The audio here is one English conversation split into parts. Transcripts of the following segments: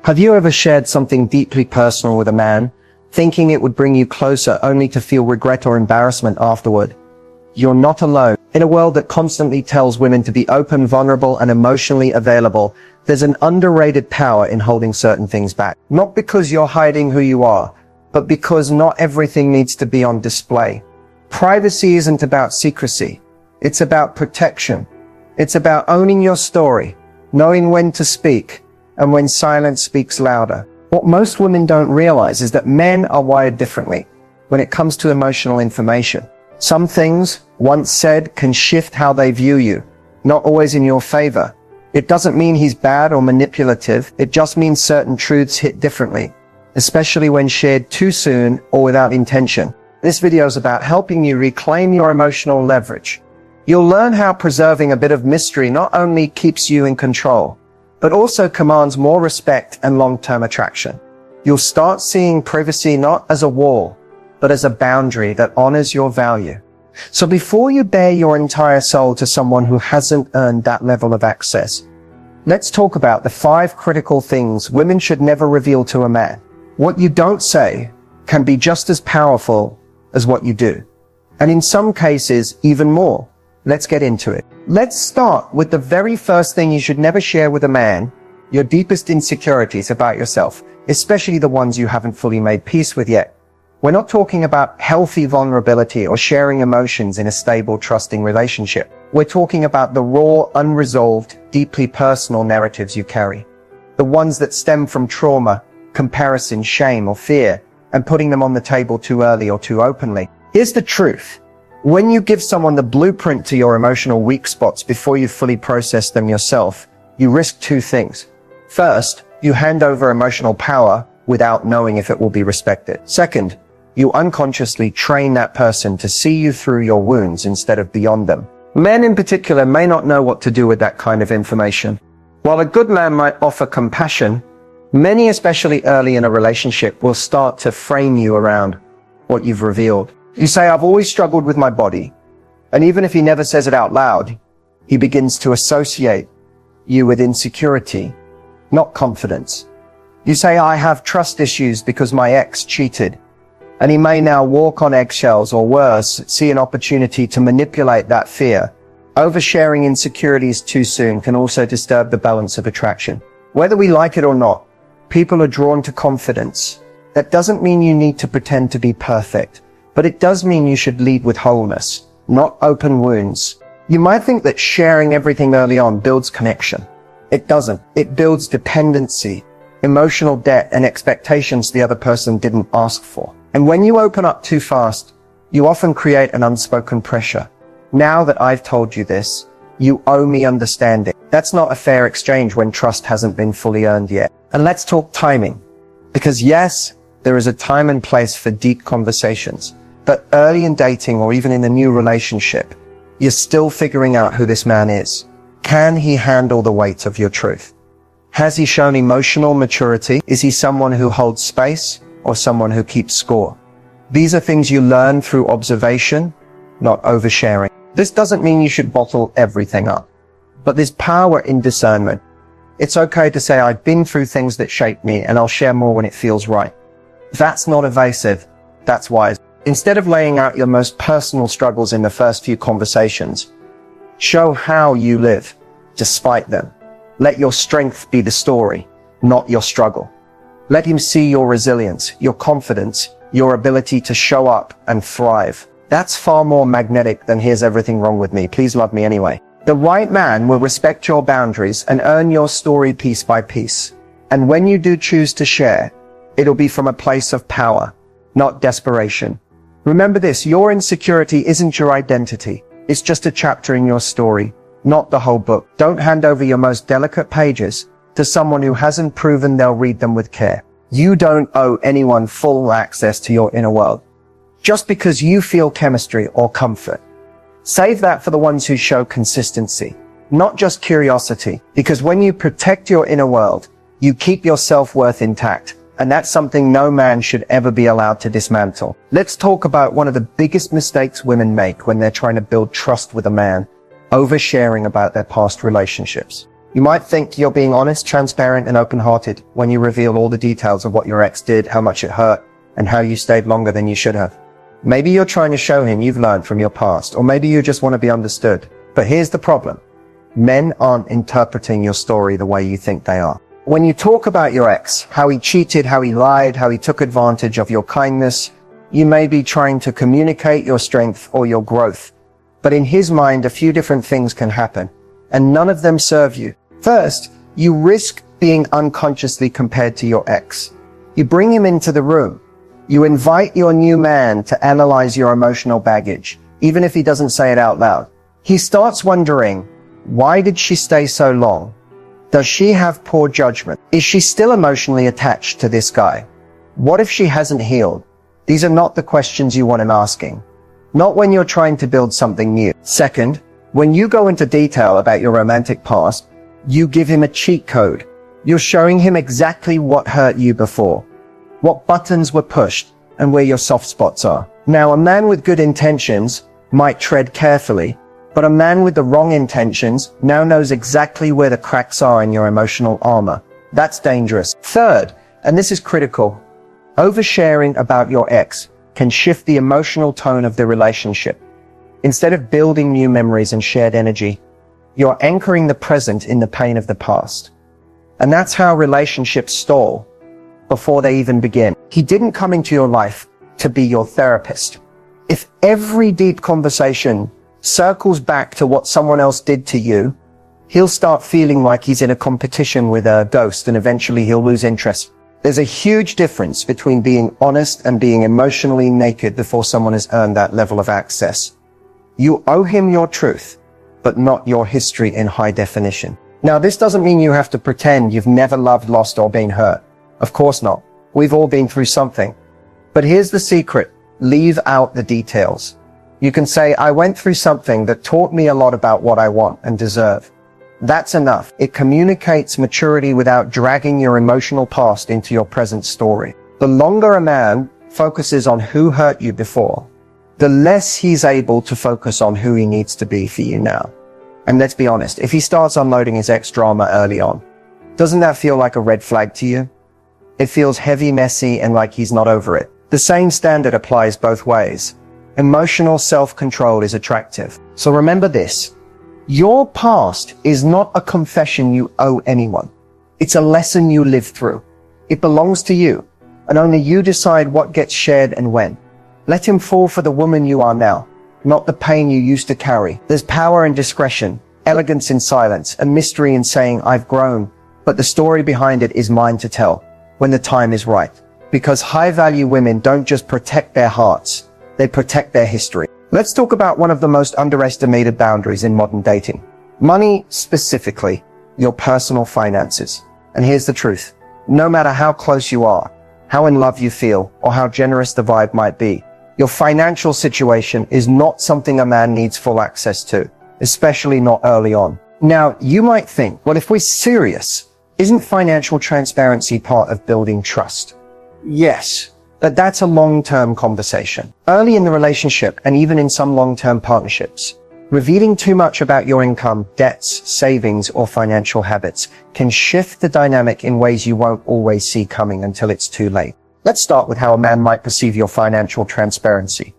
Have you ever shared something deeply personal with a man, thinking it would bring you closer only to feel regret or embarrassment afterward? You're not alone. In a world that constantly tells women to be open, vulnerable, and emotionally available, there's an underrated power in holding certain things back. Not because you're hiding who you are, but because not everything needs to be on display. Privacy isn't about secrecy. It's about protection. It's about owning your story, knowing when to speak, and when silence speaks louder. What most women don't realize is that men are wired differently when it comes to emotional information. Some things, once said, can shift how they view you, not always in your favor. It doesn't mean he's bad or manipulative. It just means certain truths hit differently, especially when shared too soon or without intention. This video is about helping you reclaim your emotional leverage. You'll learn how preserving a bit of mystery not only keeps you in control, but also commands more respect and long-term attraction. You'll start seeing privacy not as a wall, but as a boundary that honors your value. So before you bare your entire soul to someone who hasn't earned that level of access, let's talk about the 5 critical things women should never reveal to a man. What you don't say can be just as powerful as what you do, and in some cases, even more. Let's get into it. Let's start with the very first thing you should never share with a man: your deepest insecurities about yourself, especially the ones you haven't fully made peace with yet. We're not talking about healthy vulnerability or sharing emotions in a stable, trusting relationship. We're talking about the raw, unresolved, deeply personal narratives you carry. The ones that stem from trauma, comparison, shame, or fear, and putting them on the table too early or too openly. Here's the truth. When you give someone the blueprint to your emotional weak spots before you fully process them yourself, you risk 2 things. First, you hand over emotional power without knowing if it will be respected. Second, you unconsciously train that person to see you through your wounds instead of beyond them. Men in particular may not know what to do with that kind of information. While a good man might offer compassion, many, especially early in a relationship, will start to frame you around what you've revealed. You say, "I've always struggled with my body." And even if he never says it out loud, he begins to associate you with insecurity, not confidence. You say, "I have trust issues because my ex cheated." And he may now walk on eggshells, or worse, see an opportunity to manipulate that fear. Oversharing insecurities too soon can also disturb the balance of attraction. Whether we like it or not, people are drawn to confidence. That doesn't mean you need to pretend to be perfect, but it does mean you should lead with wholeness, not open wounds. You might think that sharing everything early on builds connection. It doesn't. It builds dependency, emotional debt, and expectations the other person didn't ask for. And when you open up too fast, you often create an unspoken pressure. Now that I've told you this, you owe me understanding. That's not a fair exchange when trust hasn't been fully earned yet. And let's talk timing. Because yes, there is a time and place for deep conversations. But early in dating, or even in a new relationship, you're still figuring out who this man is. Can he handle the weight of your truth? Has he shown emotional maturity? Is he someone who holds space, or someone who keeps score? These are things you learn through observation, not oversharing. This doesn't mean you should bottle everything up, but there's power in discernment. It's okay to say, "I've been through things that shaped me, and I'll share more when it feels right." That's not evasive. That's wise. Instead of laying out your most personal struggles in the first few conversations, show how you live despite them. Let your strength be the story, not your struggle. Let him see your resilience, your confidence, your ability to show up and thrive. That's far more magnetic than "here's everything wrong with me, please love me anyway." The right man will respect your boundaries and earn your story piece by piece. And when you do choose to share, it'll be from a place of power, not desperation. Remember this, your insecurity isn't your identity. It's just a chapter in your story, not the whole book. Don't hand over your most delicate pages to someone who hasn't proven they'll read them with care. You don't owe anyone full access to your inner world, just because you feel chemistry or comfort. Save that for the ones who show consistency, not just curiosity, because when you protect your inner world, you keep your self-worth intact. And that's something no man should ever be allowed to dismantle. Let's talk about one of the biggest mistakes women make when they're trying to build trust with a man: oversharing about their past relationships. You might think you're being honest, transparent, and open-hearted when you reveal all the details of what your ex did, how much it hurt, and how you stayed longer than you should have. Maybe you're trying to show him you've learned from your past, or maybe you just want to be understood. But here's the problem. Men aren't interpreting your story the way you think they are. When you talk about your ex, how he cheated, how he lied, how he took advantage of your kindness, you may be trying to communicate your strength or your growth. But in his mind, a few different things can happen, and none of them serve you. First, you risk being unconsciously compared to your ex. You bring him into the room. You invite your new man to analyze your emotional baggage, even if he doesn't say it out loud. He starts wondering, why did she stay so long? Does she have poor judgment? Is she still emotionally attached to this guy? What if she hasn't healed? These are not the questions you want him asking. Not when you're trying to build something new. Second, when you go into detail about your romantic past, you give him a cheat code. You're showing him exactly what hurt you before, what buttons were pushed, and where your soft spots are. Now, a man with good intentions might tread carefully, but a man with the wrong intentions now knows exactly where the cracks are in your emotional armor. That's dangerous. Third, and this is critical, oversharing about your ex can shift the emotional tone of the relationship. Instead of building new memories and shared energy, you're anchoring the present in the pain of the past. And that's how relationships stall before they even begin. He didn't come into your life to be your therapist. If every deep conversation circles back to what someone else did to you, he'll start feeling like he's in a competition with a ghost, and eventually he'll lose interest. There's a huge difference between being honest and being emotionally naked before someone has earned that level of access. You owe him your truth, but not your history in high definition. Now, this doesn't mean you have to pretend you've never loved, lost, or been hurt. Of course not. We've all been through something. But here's the secret. Leave out the details. You can say, I went through something that taught me a lot about what I want and deserve. That's enough. It communicates maturity without dragging your emotional past into your present story. The longer a man focuses on who hurt you before, the less he's able to focus on who he needs to be for you now. And let's be honest, if he starts unloading his ex drama early on, doesn't that feel like a red flag to you? It feels heavy, messy, and like he's not over it. The same standard applies both ways. Emotional self-control is attractive. So remember this. Your past is not a confession you owe anyone. It's a lesson you lived through. It belongs to you, and only you decide what gets shared and when. Let him fall for the woman you are now, not the pain you used to carry. There's power in discretion, elegance in silence, and mystery in saying, I've grown, but the story behind it is mine to tell when the time is right. Because high-value women don't just protect their hearts, they protect their history. Let's talk about one of the most underestimated boundaries in modern dating. Money, specifically, your personal finances. And here's the truth. No matter how close you are, how in love you feel, or how generous the vibe might be, your financial situation is not something a man needs full access to, especially not early on. Now, you might think, well, if we're serious, isn't financial transparency part of building trust? Yes. But that's a long-term conversation. Early in the relationship, and even in some long-term partnerships, revealing too much about your income, debts, savings, or financial habits can shift the dynamic in ways you won't always see coming until it's too late. Let's start with how a man might perceive your financial transparency.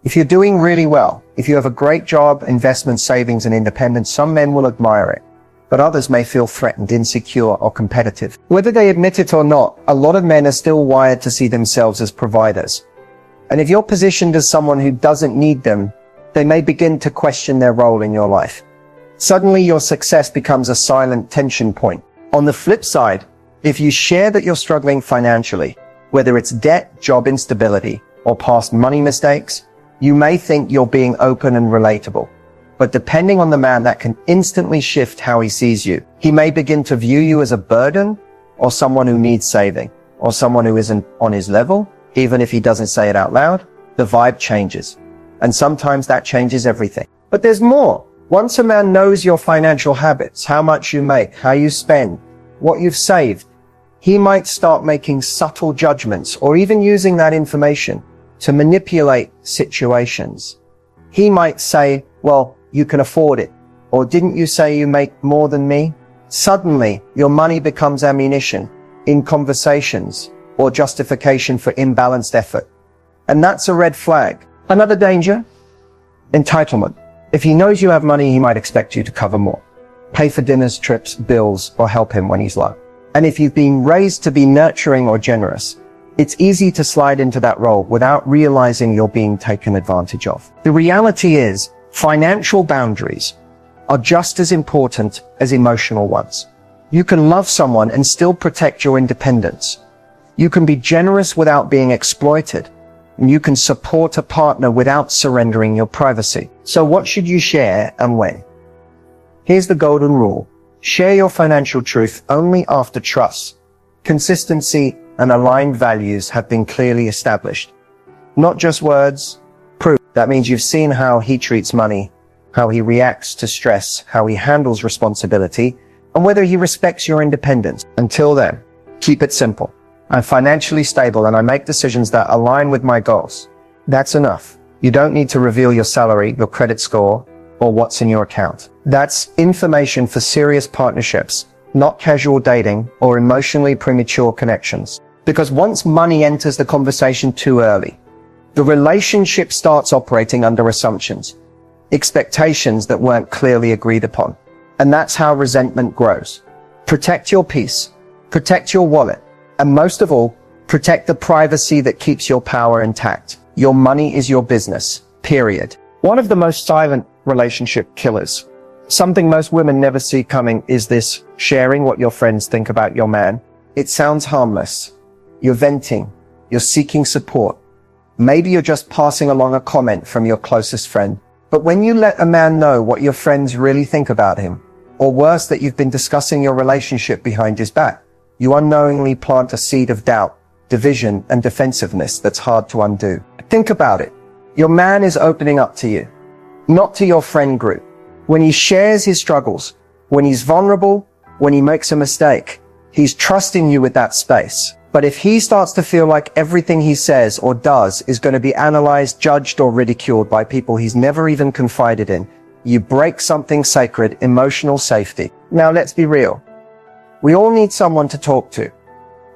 If you're doing really well, if you have a great job, investment, savings, and independence, some men will admire it. But others may feel threatened, insecure, or competitive. Whether they admit it or not, a lot of men are still wired to see themselves as providers. And if you're positioned as someone who doesn't need them, they may begin to question their role in your life. Suddenly, your success becomes a silent tension point. On the flip side, if you share that you're struggling financially, whether it's debt, job instability, or past money mistakes, you may think you're being open and relatable. But depending on the man, that can instantly shift how he sees you. He may begin to view you as a burden, or someone who needs saving, or someone who isn't on his level. Even if he doesn't say it out loud, the vibe changes. And sometimes that changes everything. But there's more. Once a man knows your financial habits, how much you make, how you spend, what you've saved, he might start making subtle judgments, or even using that information to manipulate situations. He might say, well, you can afford it. Or didn't you say you make more than me? Suddenly, your money becomes ammunition in conversations or justification for imbalanced effort. And that's a red flag. Another danger? Entitlement. If he knows you have money, he might expect you to cover more, pay for dinners, trips, bills, or help him when he's low. And if you've been raised to be nurturing or generous, it's easy to slide into that role without realizing you're being taken advantage of. The reality is, financial boundaries are just as important as emotional ones. You can love someone and still protect your independence. You can be generous without being exploited. And you can support a partner without surrendering your privacy. So what should you share and when? Here's the golden rule. Share your financial truth only after trust, consistency, and aligned values have been clearly established. Not just words, proof. That means you've seen how he treats money, how he reacts to stress, how he handles responsibility, and whether he respects your independence. Until then, keep it simple. I'm financially stable and I make decisions that align with my goals. That's enough. You don't need to reveal your salary, your credit score, or what's in your account. That's information for serious partnerships, not casual dating or emotionally premature connections. Because once money enters the conversation too early, the relationship starts operating under assumptions, expectations that weren't clearly agreed upon. And that's how resentment grows. Protect your peace, protect your wallet, and most of all, protect the privacy that keeps your power intact. Your money is your business, period. One of the most silent relationship killers, something most women never see coming, is this sharing what your friends think about your man. It sounds harmless. You're venting. You're seeking support. Maybe you're just passing along a comment from your closest friend. But when you let a man know what your friends really think about him, or worse, that you've been discussing your relationship behind his back, you unknowingly plant a seed of doubt, division, and defensiveness that's hard to undo. Think about it. Your man is opening up to you, not to your friend group. When he shares his struggles, when he's vulnerable, when he makes a mistake, he's trusting you with that space. But if he starts to feel like everything he says or does is going to be analyzed, judged, or ridiculed by people he's never even confided in, you break something sacred, emotional safety. Now let's be real. We all need someone to talk to,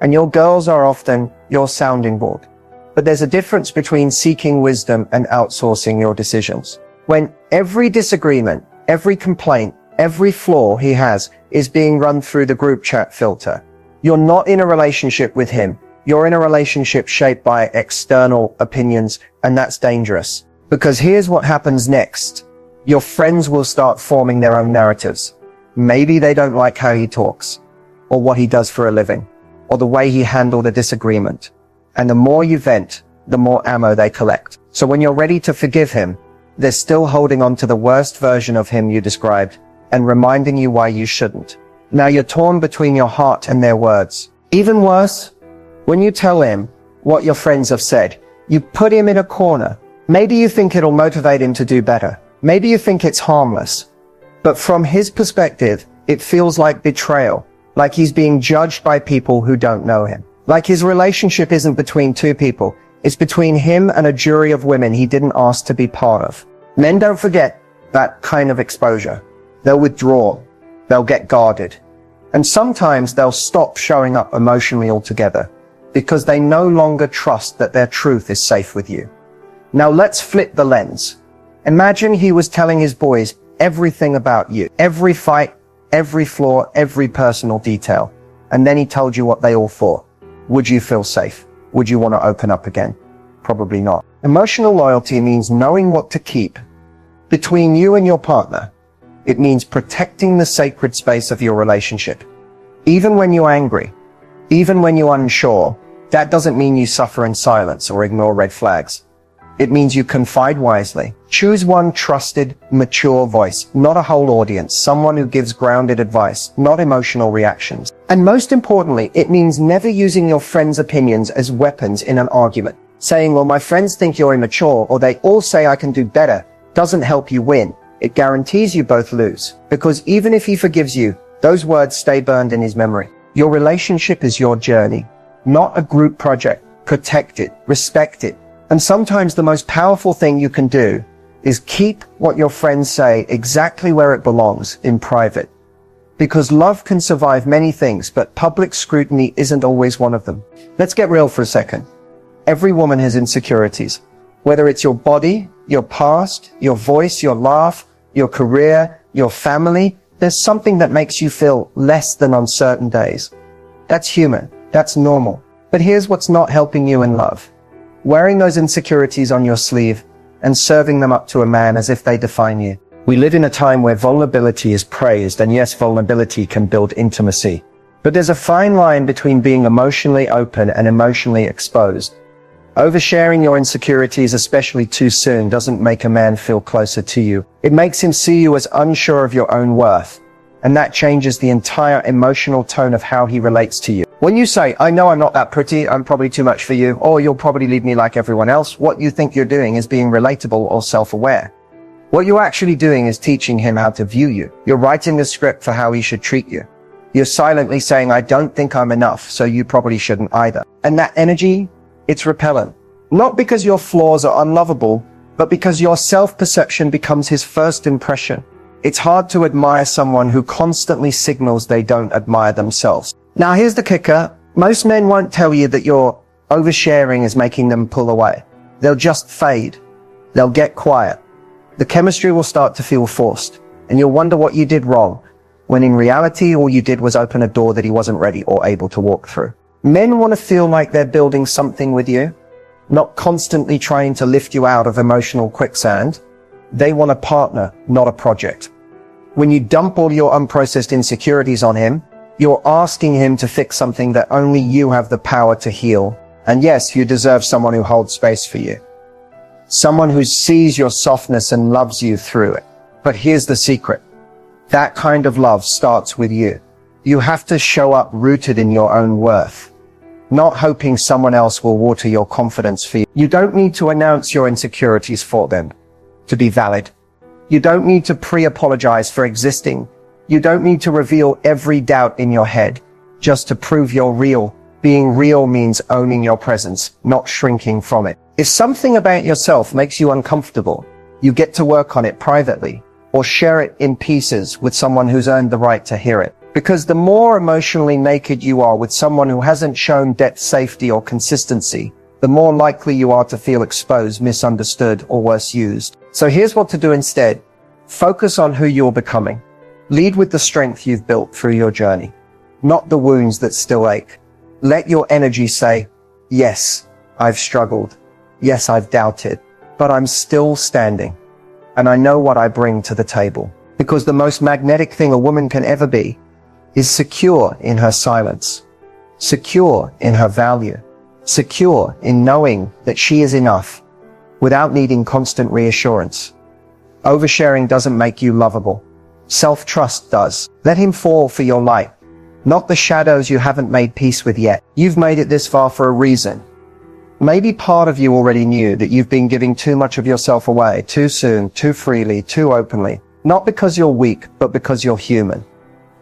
and your girls are often your sounding board. But there's a difference between seeking wisdom and outsourcing your decisions. When every disagreement, every complaint, every flaw he has is being run through the group chat filter, you're not in a relationship with him. You're in a relationship shaped by external opinions, and that's dangerous. Because here's what happens next. Your friends will start forming their own narratives. Maybe they don't like how he talks, or what he does for a living, or the way he handled a disagreement. And the more you vent, the more ammo they collect. So when you're ready to forgive him, they're still holding on to the worst version of him you described and reminding you why you shouldn't. Now you're torn between your heart and their words. Even worse, when you tell him what your friends have said, you put him in a corner. Maybe you think it'll motivate him to do better. Maybe you think it's harmless. But from his perspective, it feels like betrayal. Like he's being judged by people who don't know him. Like his relationship isn't between two people. It's between him and a jury of women he didn't ask to be part of. Men don't forget that kind of exposure. They'll withdraw. They'll get guarded. And sometimes they'll stop showing up emotionally altogether because they no longer trust that their truth is safe with you. Now let's flip the lens. Imagine he was telling his boys everything about you. Every fight, every flaw, every personal detail. And then he told you what they all thought. Would you feel safe? Would you want to open up again? Probably not. Emotional loyalty means knowing what to keep between you and your partner. It means protecting the sacred space of your relationship. Even when you're angry, even when you're unsure, that doesn't mean you suffer in silence or ignore red flags. It means you confide wisely. Choose one trusted, mature voice, not a whole audience, someone who gives grounded advice, not emotional reactions. And most importantly, it means never using your friends' opinions as weapons in an argument. Saying, well, my friends think you're immature, or they all say I can do better, doesn't help you win. It guarantees you both lose. Because even if he forgives you, those words stay burned in his memory. Your relationship is your journey, not a group project. Protect it, respect it. And sometimes the most powerful thing you can do is keep what your friends say exactly where it belongs, in private. Because love can survive many things, but public scrutiny isn't always one of them. Let's get real for a second. Every woman has insecurities. Whether it's your body, your past, your voice, your laugh, your career, your family, there's something that makes you feel less than on certain days. That's human. That's normal. But here's what's not helping you in love. Wearing those insecurities on your sleeve and serving them up to a man as if they define you. We live in a time where vulnerability is praised, and yes, vulnerability can build intimacy. But there's a fine line between being emotionally open and emotionally exposed. Oversharing your insecurities, especially too soon, doesn't make a man feel closer to you. It makes him see you as unsure of your own worth. And that changes the entire emotional tone of how he relates to you. When you say, I know I'm not that pretty, I'm probably too much for you, or you'll probably leave me like everyone else, what you think you're doing is being relatable or self-aware. What you're actually doing is teaching him how to view you. You're writing the script for how he should treat you. You're silently saying, I don't think I'm enough, so you probably shouldn't either. And that energy, it's repellent. Not because your flaws are unlovable, but because your self-perception becomes his first impression. It's hard to admire someone who constantly signals they don't admire themselves. Now here's the kicker. Most men won't tell you that your oversharing is making them pull away. They'll just fade. They'll get quiet. The chemistry will start to feel forced, and you'll wonder what you did wrong, when in reality all you did was open a door that he wasn't ready or able to walk through. Men want to feel like they're building something with you, not constantly trying to lift you out of emotional quicksand. They want a partner, not a project. When you dump all your unprocessed insecurities on him, you're asking him to fix something that only you have the power to heal. And yes, you deserve someone who holds space for you. Someone who sees your softness and loves you through it. But here's the secret. That kind of love starts with you. You have to show up rooted in your own worth, not hoping someone else will water your confidence for you. You don't need to announce your insecurities for them to be valid. You don't need to pre-apologize for existing. You don't need to reveal every doubt in your head just to prove you're real. Being real means owning your presence, not shrinking from it. If something about yourself makes you uncomfortable, you get to work on it privately or share it in pieces with someone who's earned the right to hear it. Because the more emotionally naked you are with someone who hasn't shown depth, safety, or consistency, the more likely you are to feel exposed, misunderstood, or worse, used. So here's what to do instead. Focus on who you're becoming. Lead with the strength you've built through your journey, not the wounds that still ache. Let your energy say, yes, I've struggled. Yes, I've doubted, but I'm still standing. And I know what I bring to the table. Because the most magnetic thing a woman can ever be is secure in her silence, secure in her value, secure in knowing that she is enough without needing constant reassurance. Oversharing doesn't make you lovable. Self-trust does. Let him fall for your light, not the shadows you haven't made peace with yet. You've made it this far for a reason. Maybe part of you already knew that you've been giving too much of yourself away, too soon, too freely, too openly. Not because you're weak, but because you're human.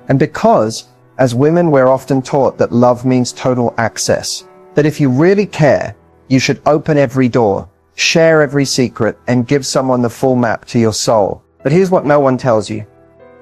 And because, as women, we're often taught that love means total access. That if you really care, you should open every door, share every secret, and give someone the full map to your soul. But here's what no one tells you.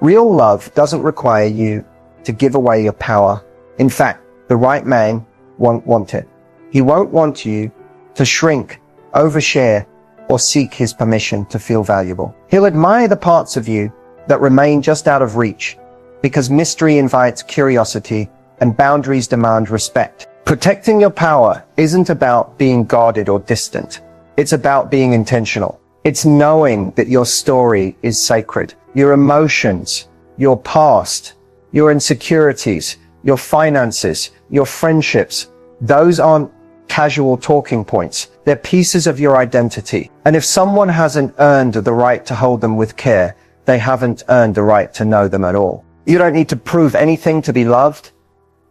Real love doesn't require you to give away your power. In fact, the right man won't want it. He won't want you to shrink, overshare, or seek his permission to feel valuable. He'll admire the parts of you that remain just out of reach, because mystery invites curiosity and boundaries demand respect. Protecting your power isn't about being guarded or distant. It's about being intentional. It's knowing that your story is sacred. Your emotions, your past, your insecurities, your finances, your friendships, those aren't casual talking points. They're pieces of your identity. And if someone hasn't earned the right to hold them with care, they haven't earned the right to know them at all. You don't need to prove anything to be loved.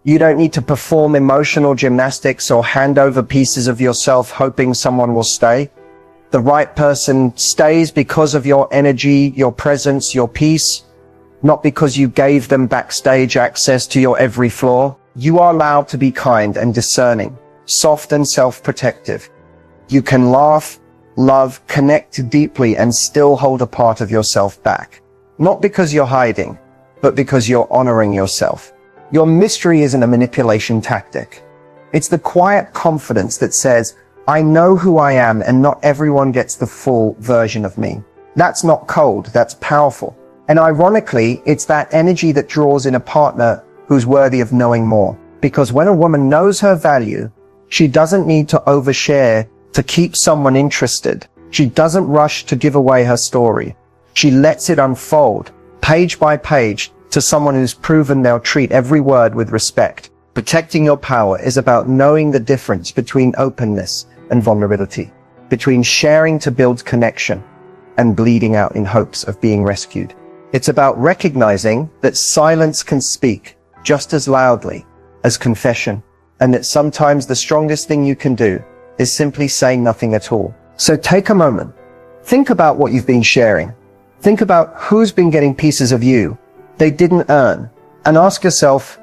You don't need to perform emotional gymnastics or hand over pieces of yourself hoping someone will stay. The right person stays because of your energy, your presence, your peace, not because you gave them backstage access to your every flaw. You are allowed to be kind and discerning, soft and self-protective. You can laugh, love, connect deeply, and still hold a part of yourself back. Not because you're hiding, but because you're honoring yourself. Your mystery isn't a manipulation tactic. It's the quiet confidence that says, I know who I am and not everyone gets the full version of me. That's not cold, that's powerful. And ironically, it's that energy that draws in a partner who's worthy of knowing more. Because when a woman knows her value, she doesn't need to overshare to keep someone interested. She doesn't rush to give away her story. She lets it unfold, page by page, to someone who's proven they'll treat every word with respect. Protecting your power is about knowing the difference between openness and vulnerability, between sharing to build connection and bleeding out in hopes of being rescued. It's about recognizing that silence can speak just as loudly as confession, and that sometimes the strongest thing you can do is simply say nothing at all. So take a moment. Think about what you've been sharing. Think about who's been getting pieces of you they didn't earn, and ask yourself,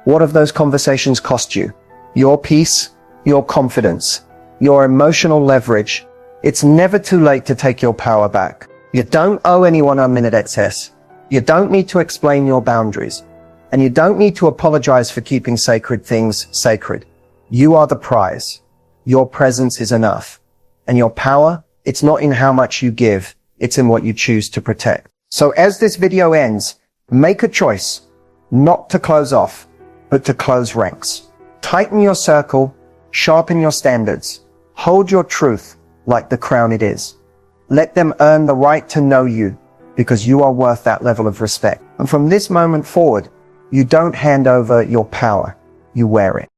what have those conversations cost you? Your peace, your confidence, your emotional leverage. It's never too late to take your power back. You don't owe anyone a minute excess. You don't need to explain your boundaries. And you don't need to apologize for keeping sacred things sacred. You are the prize. Your presence is enough. And your power, it's not in how much you give, it's in what you choose to protect. So as this video ends, make a choice, not to close off, but to close ranks. Tighten your circle, sharpen your standards, hold your truth like the crown it is. Let them earn the right to know you, because you are worth that level of respect. And from this moment forward, you don't hand over your power, you wear it.